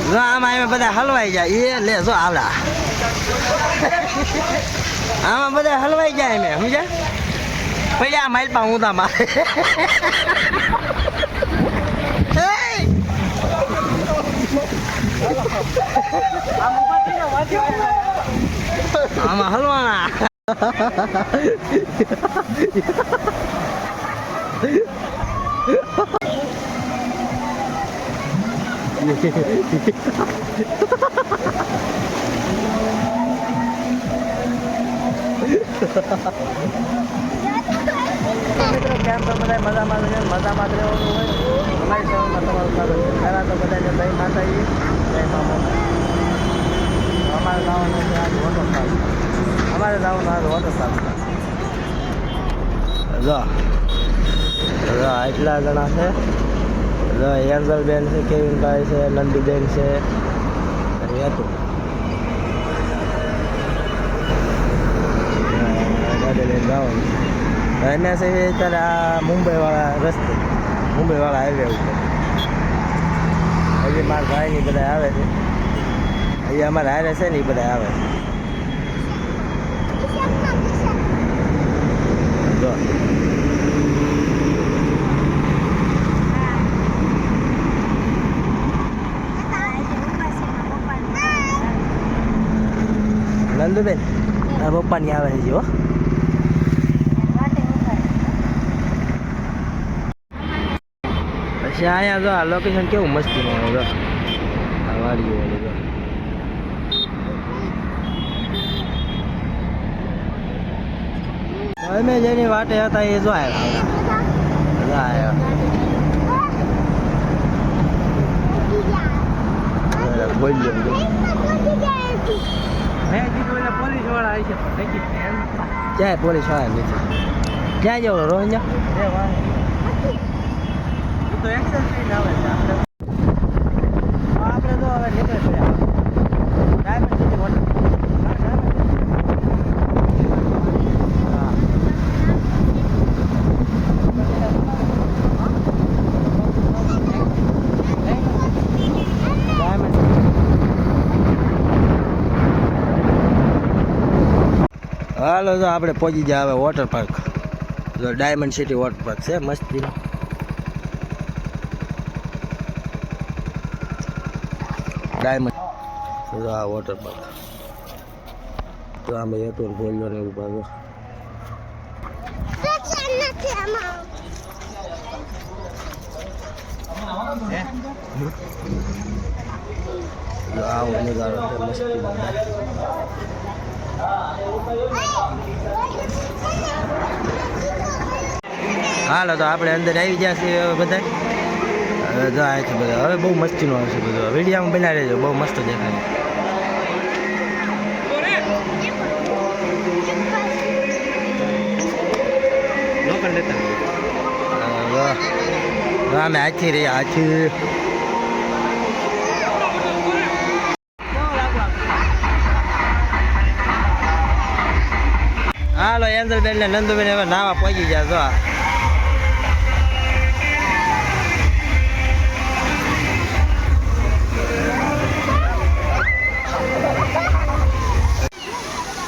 જો આમાં બધા હલવાઈ જાય એ લે જો આવડા આમાં બધા હલવાઈ જાય મેં સમજ્યા પડ્યા માઇલ પા ઊંધા મારે આમાં હલવાના મિત્રો કેમ તો બધા મજામાં રહેવાનું હોય અમારી ચેનલમાં તમારું સ્વાગત છે પહેલાં તો બધાને જય માતાજી જય મામા અમારે જવાનું છે આજ વોટર પાર્ક જો એટલા જણા છે જો એન્જલબેન છે કેવિનભાઈ છે નંદુબેન છે અને હતું ગાડી લઈને જવાનું એને છે અત્યારે આ મુંબઈવાળા રસ્તે મુંબઈવાળા હાઈવે ઉપર હજી મારા ભાઈની બધા આવે છે હજી અમારે હારે છે ને એ બધા આવે છે નંદુબેન આ પપ્પાની આવે છે હો પછી અહીંયા જો આ લોકેશન કેવું મસ્તીનું આવે જો આ વાડીઓ વાળી જો અમે જેની વાટે હતા એ જો આવ્યા બોલ્યો પોલીસ વાળા આવી છે ક્યાંય પોલીસ વાળા નથી ક્યાં જવું રોહિંજા તો એક્શન લઈને આવે છે આપણે તો હવે નીકળે છે ડાયમંડ સિટી હોટલ હાલો તો આપણે પહોંચી જાય હવે વોટર પાર્ક જો ડાયમંડ સિટી વોટર પાર્ક છે મસ્તી ડાયમંડ જો આ વોટર પાર્ક તો આમ એટલું બોલ્યો ને એવું ભાગો આવો નજારો છે મસ્તી હાલો તો આપણે અંદર આવી ગયા છીએ બધા હવે જો આવે છે બધા હવે બહુ મસ્તીનું આવશે બધું વિડીયોમાં બનાવી રહેજો બહુ મસ્ત દેખાય અમે હાથી રહ્યા હાથી હાલો એન્જલબેન ને નંદુબેન હવે નાવા પહોંચી ગયા જો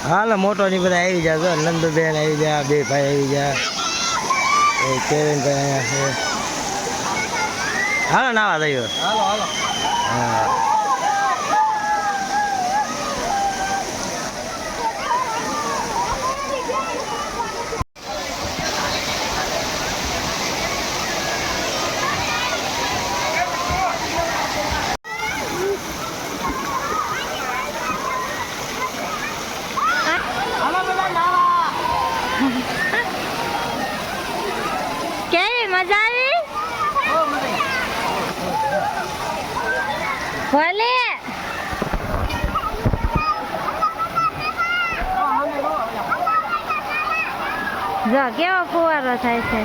હાલો મોટોની બધા આવી જાય જો નંદુબેન આવી ગયા બે ભાઈ આવી ગયા કેવિનભાઈ અહીંયા છે હાલો નાવા થયો હા કેવી મજા આવી ભલે જો કેવો ફુવારો થાય છે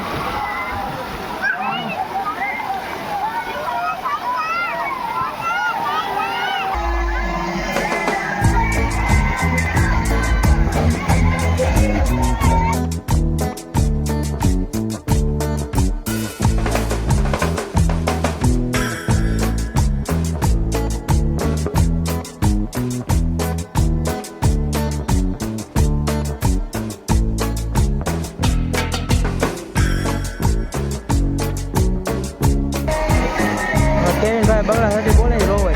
બગડા સાથે બોલે રોવે.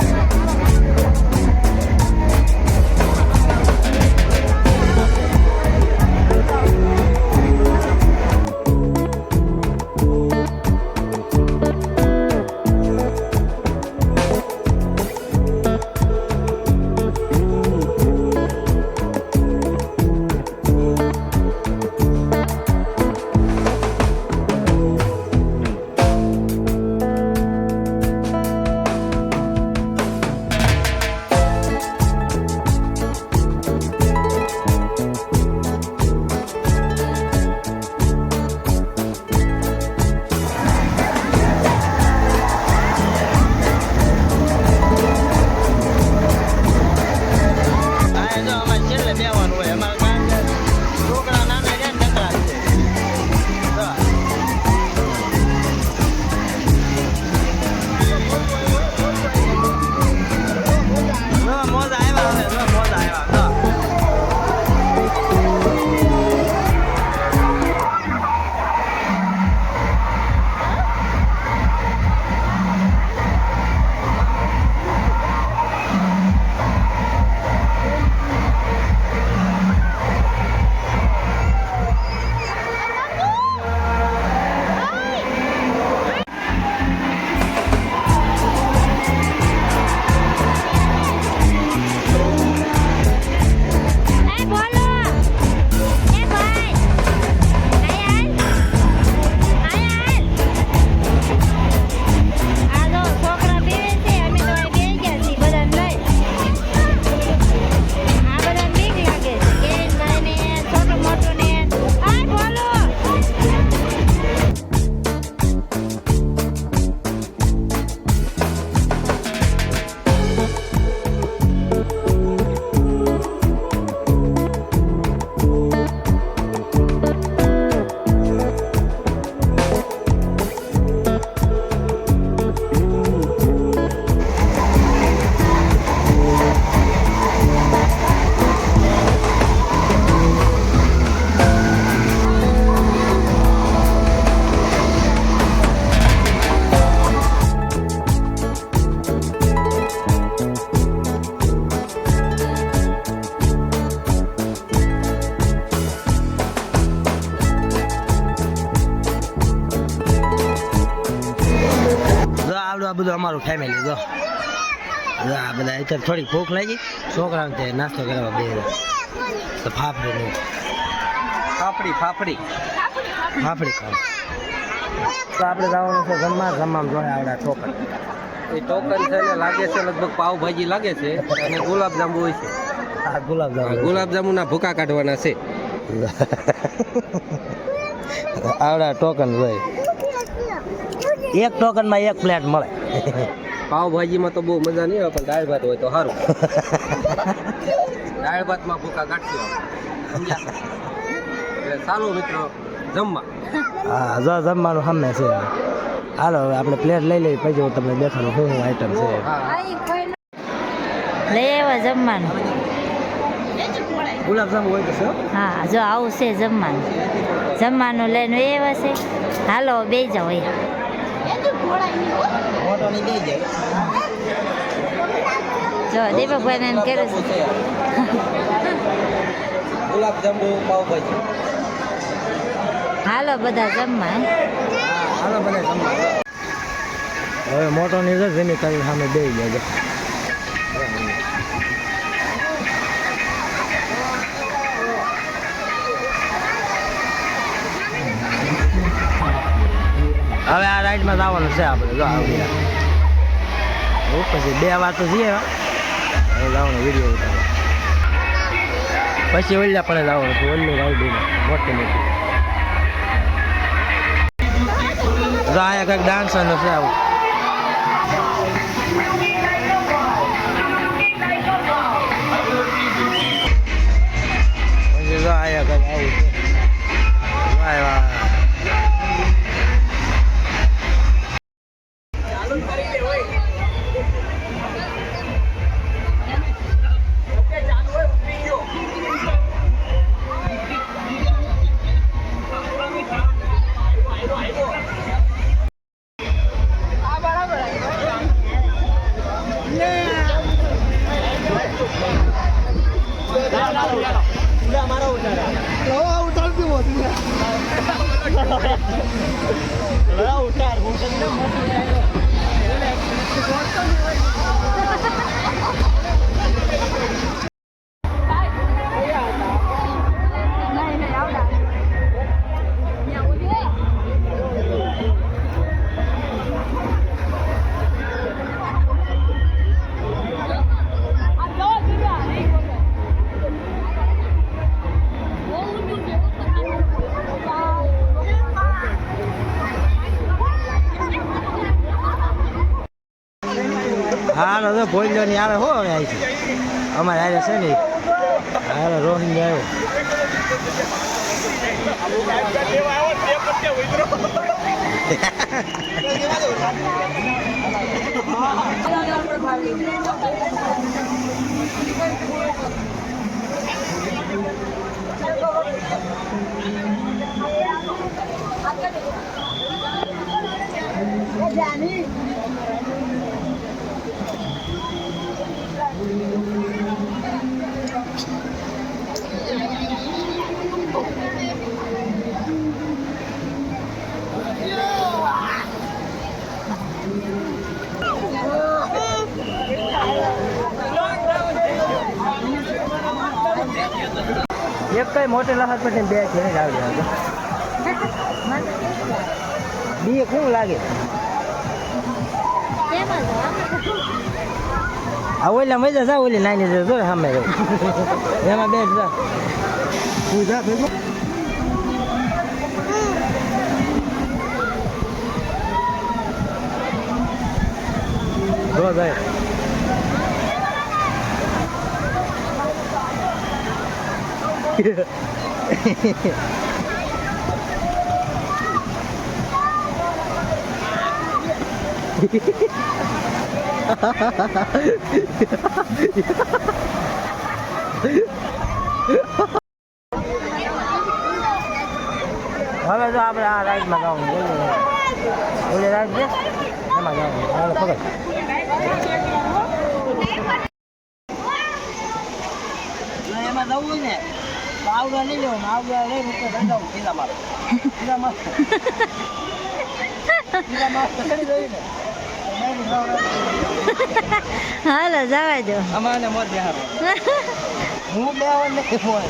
આ બધું અમારું ફેમિલી જો આ બધા અત્યારે થોડીક ભૂખ લાગી છોકરાને તે નાસ્તો કરવા બે તો ફાફડી ફાફડી ખાવ તો આપણે જવાનું છે જમવામાં જોડે આવડા ટોકન એ ટોકન છે ને લાગે છે લગભગ પાવભાજી લાગે છે અને ગુલાબજાંબુ હોય છે હા ગુલાબજાંબુના ભૂકા કાઢવાના છે આવડા ટોકન હોય એક ટોકનમાં એક પ્લેટ મળે પાવભાજીમાં તો બહુ મજા નહીં આવે પણ દાળ ભાત હોય તો સારું દાળ ભાતમાં ભૂકા કાઢશું એટલે સારું મિત્રો જમવા હા જો જમવાનું સામે છે હાલો હવે આપણે પ્લેટ લઈ લઈએ પછી હું તમને દેખાડું શું શું આઈટમ છે લઈ આવ્યા જમવાનું ગુલાબજાંબુ હોય તો શું હા જો આવું છે જમવાનું લઈને એવા છે હાલો બે જાઓ મોટોની બે જાય જો દીપકભાઈ ને કર્યું છે ગુલાબજાંબુ પાવભાજી હાલો બધા જમવા હાલો બધા જમવા હવે મોટોની જમી કરી સામે બે જાય હવે આ રાઈડમાં જવાનું છે આપણે જો આવી પછી 2 વાર તો જઈએ હવે જવાનો વિડીયો ઉતારો પછી ઓલ્યા પણ જવાનું છે ઓલ્લું રાઈડ મોટી મોટી જો અહીંયા કંઈક ડાન્સરનો છે આવું પછી જો અહીંયા કંઈક આવું છે વાહ વાહ હાલો તો ભોજનો ની આવે હો હવે આવી છે અમારે હારે છે ને હાલો રોહિંગ આવ્યો એક કઈ મોટે લખત પછી બે છે ને લાવી બી શું લાગે આ ઓલા મજા જા ઓલી નાની જો સામે એમાં બેઠ જા તું જા ભેગો જો ભાઈ હવે જો આપણે આ રાઈડમાં જવાનું ઓલી રાઈડ છે એમાં જવાનું હાલો પકડ એમાં જવું હોય ને તો આવડા લઈ લેવું આવડા લઈ રૂપિયા ધંધાવું ઢીલા કરી દઈ ને હાલો જવા દો અમારે મોજ બેહાર હું બેહવા નહીં મોજ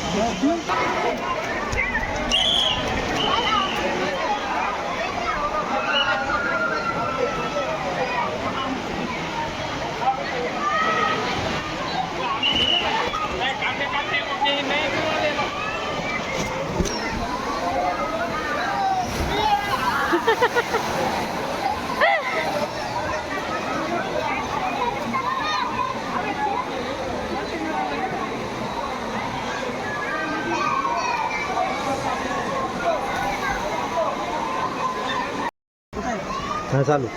હા ચાલુ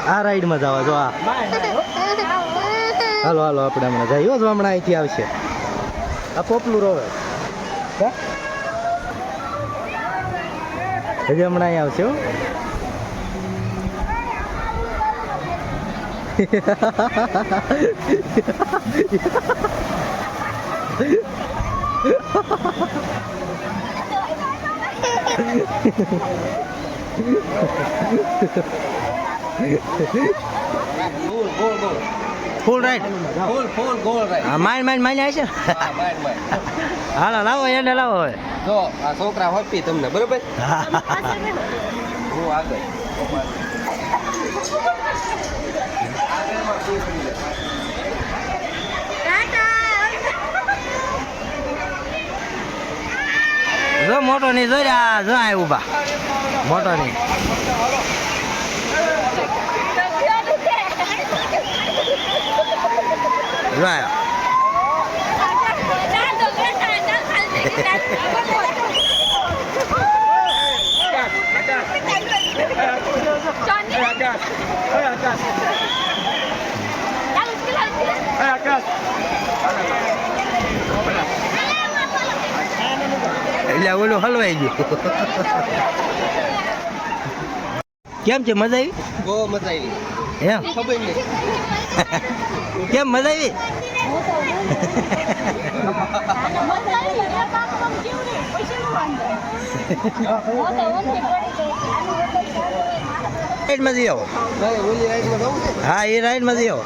આ રાઈડમાં જવા જો આ હાલો હાલો આપણે હમણાં જઈએ જો હમણાં અહીંથી આવશે આ પોપલું રોવે હજી હમણાં અહીં આવશે હો ફૂલ રાઈટ ફૂલ ગોળ રાઈટ હા માઇન આવે છે હાલો લાવો એને લાવો હવે જો આ છોકરા હોપી તમને બરોબર હું આગળ જો મોટો નહીં જો આ જો આ ઊભા મોટો નહીં જો આયો એટલે ઓલું હલવાઈ ગયું કેમ છે મજા આવી બહુ મજા આવી એમ ખબર નહીં કેમ મજા આવી રાઈડમાં જઈ આવો. ઓલી રાઈડમાં જવું છે. હા એ રાઈડમાં જઈ આવો.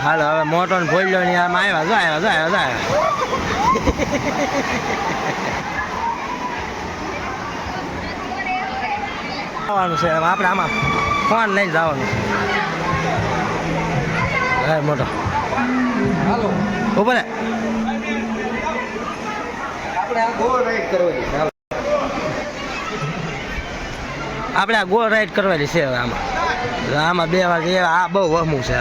હાલો હવે મોટો ને ભોલ્યો ને આમ આવ્યા આવવાનું છે હવે આપણે આમાં ફોન લઈને જવાનું છે મોટો હાલો ઉપર આપણે આ ગોળ રાઈડ કરવાની છે. હાલો. આપણે આ ગોળ રાઈડ કરવાની છે હવે આમાં બે વાર આ બહુ વહમું છે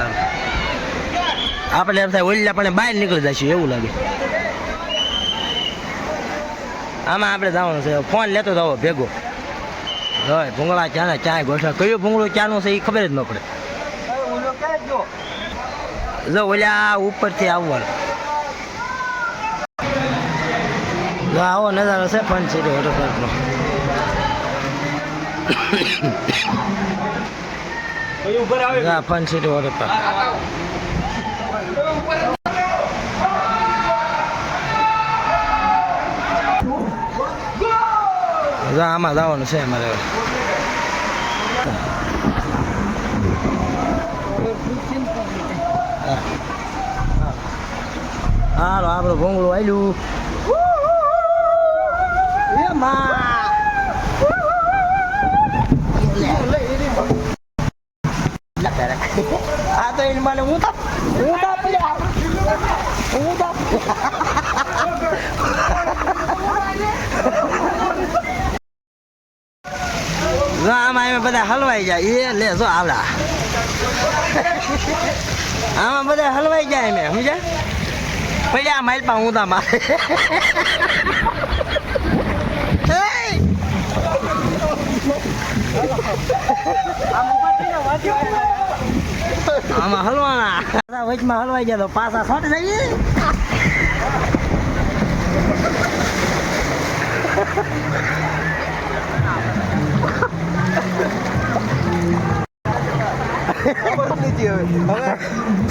આપણે એમ થાય ઓલી આપણે બહાર નીકળી જઈશું એવું લાગે. આમાં આપણે જવાનું છે ફોન લેતો જવો ભેગો હોય ભૂંગળા ચાને ચાય ગોઠવા કયું ભૂંગળું ચાનું છે એ ખબર જ ન પડે. ઓલો ક્યાં ગયો? જો ઓલા ઉપરથી આવવાનું જો આવો નજારો છે ફન સિટી વોટર પાર્કનો. ફન સિટી વોટર પાર્ક આમાં જવાનું છે અમારે. હાલો આપણું ભોંગળું આવ્યું. આ તો એને મને હું આમાં એમાં બધા હલવાઈ જાય એ લે જો આવડા આમાં બધા હલવાઈ જાય એમ સમજ્યા પડ્યા માઇલ પા હું તા મારે આમાં હલવાના વચમાં હલવાઈ જાય તો પાછા શોટ જઈએ.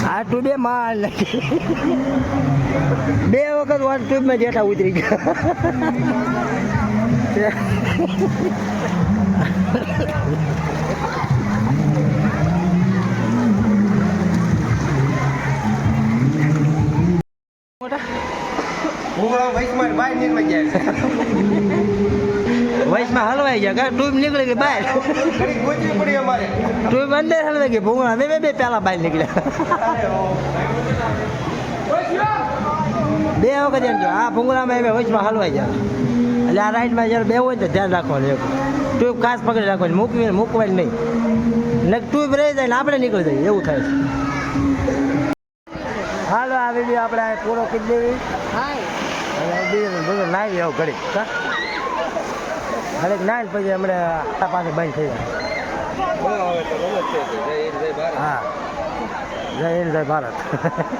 આ ટુબે માલ બે વખત વાર ટ્યુબમાં જેઠા ઉતરી ગયા. વચમાં હલવાઈ ગયા કા ટ્યુબ નીકળી ગઈ બહાર. ટ્યુબ અંદર હલવાઈ ગઈ ભૂંગળા બે પેલા બહાર નીકળ્યા. બે વખત એમ જો આ ભૂંગળામાં એમ વચમાં હલવાઈ જાય એટલે આ રાઈડમાં જ્યારે બે હોય તો ધ્યાન રાખવાનું એક ટ્યુબ ખાસ પકડી રાખવાની મૂકવાની નહીં ને ટ્યુબ રહી જાય ને આપણે નીકળી જઈએ એવું થાય છે. હાલો આ વિડીયો આપણે પૂરો કરી દેવી. બધું નાઈ આવું ઘડી ઘડીક નાઈ પછી હમણાં પાસે બંધ થઈ જાય. હા જય હિન્દ જય ભારત.